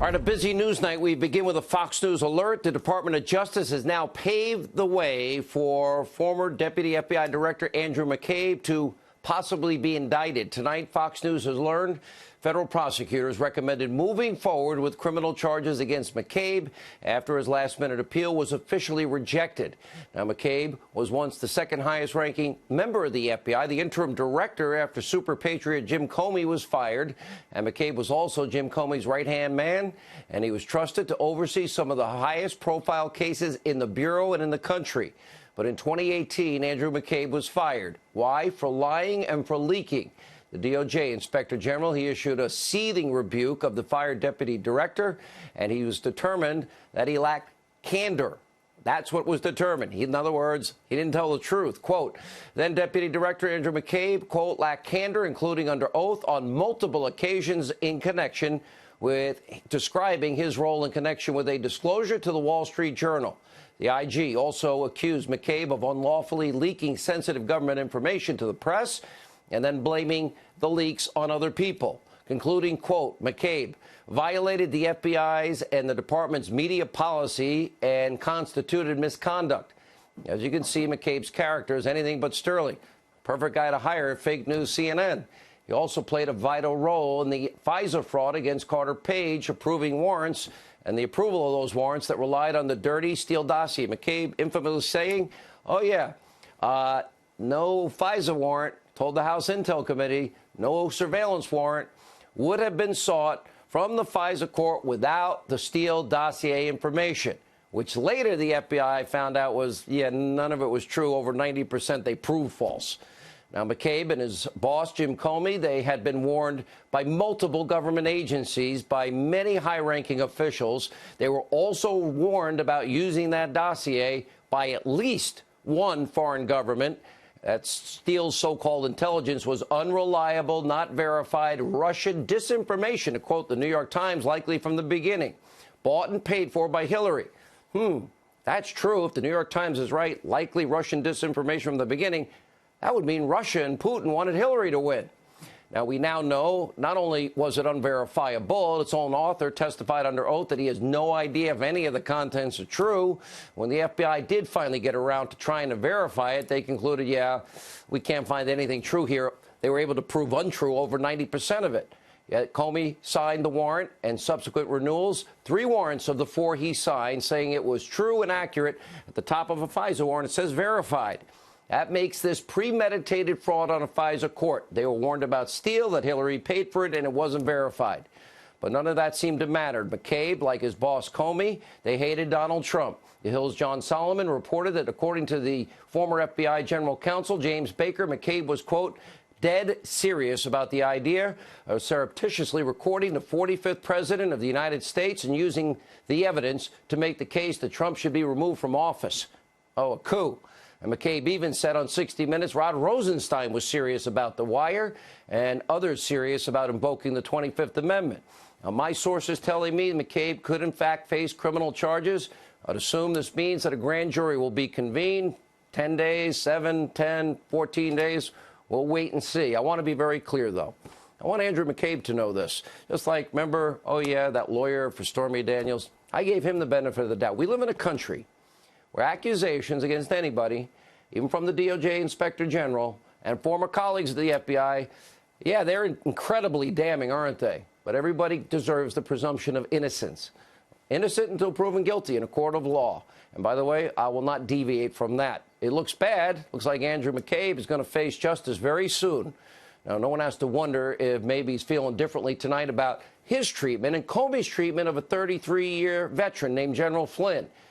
All right, a busy news night. We begin with a Fox News alert. The Department of Justice has now paved the way for former Deputy FBI Director Andrew McCabe to possibly be indicted. Tonight, Fox News has learned federal prosecutors recommended moving forward with criminal charges against McCabe after his last-minute appeal was officially rejected. Now, McCabe was once the second highest-ranking member of the FBI, the interim director after super patriot Jim Comey was fired. And McCabe was also Jim Comey's right-hand man, and he was trusted to oversee some of the highest-profile cases in the Bureau and in the country. But in 2018, Andrew McCabe was fired. Why? For lying and for leaking. The DOJ Inspector General, he issued a seething rebuke of the fired deputy director, and he was determined that he lacked candor. That's what was determined. In other words, he didn't tell the truth. Quote, then Deputy Director Andrew McCabe, quote, lacked candor, including under oath on multiple occasions in connection with describing his role in connection with a disclosure to the Wall Street Journal. The IG also accused McCabe of unlawfully leaking sensitive government information to the press and then blaming the leaks on other people, concluding, quote, McCabe violated the FBI's and the department's media policy and constituted misconduct. As you can see, McCabe's character is anything but sterling. Perfect guy to hire at fake news CNN. He also played a vital role in the FISA fraud against Carter Page, approving warrants and the approval of those warrants that relied on the dirty Steele dossier. McCabe infamously saying, oh, yeah, no FISA warrant, told the House Intel Committee, no surveillance warrant would have been sought from the FISA court without the Steele dossier information, which later the FBI found out was, none of it was true. Over 90% they proved false. Now, McCabe and his boss, Jim Comey, they had been warned by multiple government agencies, by many high-ranking officials. They were also warned about using that dossier by at least one foreign government. That Steele's so-called intelligence was unreliable, not verified, Russian disinformation, to quote the New York Times, likely from the beginning, bought and paid for by Hillary. That's true. If the New York Times is right, likely Russian disinformation from the beginning, that would mean Russia and Putin wanted Hillary to win. Now, we now know not only was it unverifiable, its own author testified under oath that he has no idea if any of the contents are true. When the FBI did finally get around to trying to verify it, they concluded, we can't find anything true here. They were able to prove untrue over 90% of it. Yet Comey signed the warrant and subsequent renewals, 3 warrants of the 4 he signed, saying it was true and accurate. At the top of a FISA warrant, it says verified. That makes this premeditated fraud on a FISA court. They were warned about Steele, that Hillary paid for it, and it wasn't verified. But none of that seemed to matter. McCabe, like his boss Comey, they hated Donald Trump. The Hill's John Solomon reported that, according to the former FBI General Counsel, James Baker, McCabe was, quote, dead serious about the idea of surreptitiously recording the 45th president of the United States and using the evidence to make the case that Trump should be removed from office. Oh, a coup. And McCabe even said on 60 Minutes Rod Rosenstein was serious about the wire and others serious about invoking the 25th Amendment. Now, my sources telling me McCabe could, in fact, face criminal charges. I'd assume this means that a grand jury will be convened 10 days, 7, 10, 14 days. We'll wait and see. I want to be very clear, though. I want Andrew McCabe to know this. Just like, remember, that lawyer for Stormy Daniels? I gave him the benefit of the doubt. We live in a country where accusations against anybody, even from the DOJ Inspector General and former colleagues of the FBI, they're incredibly damning, aren't they? But everybody deserves the presumption of innocence. Innocent until proven guilty in a court of law. And by the way, I will not deviate from that. It looks bad. Looks like Andrew McCabe is going to face justice very soon. Now, no one has to wonder if maybe he's feeling differently tonight about his treatment and Comey's treatment of a 33-year veteran named General Flynn.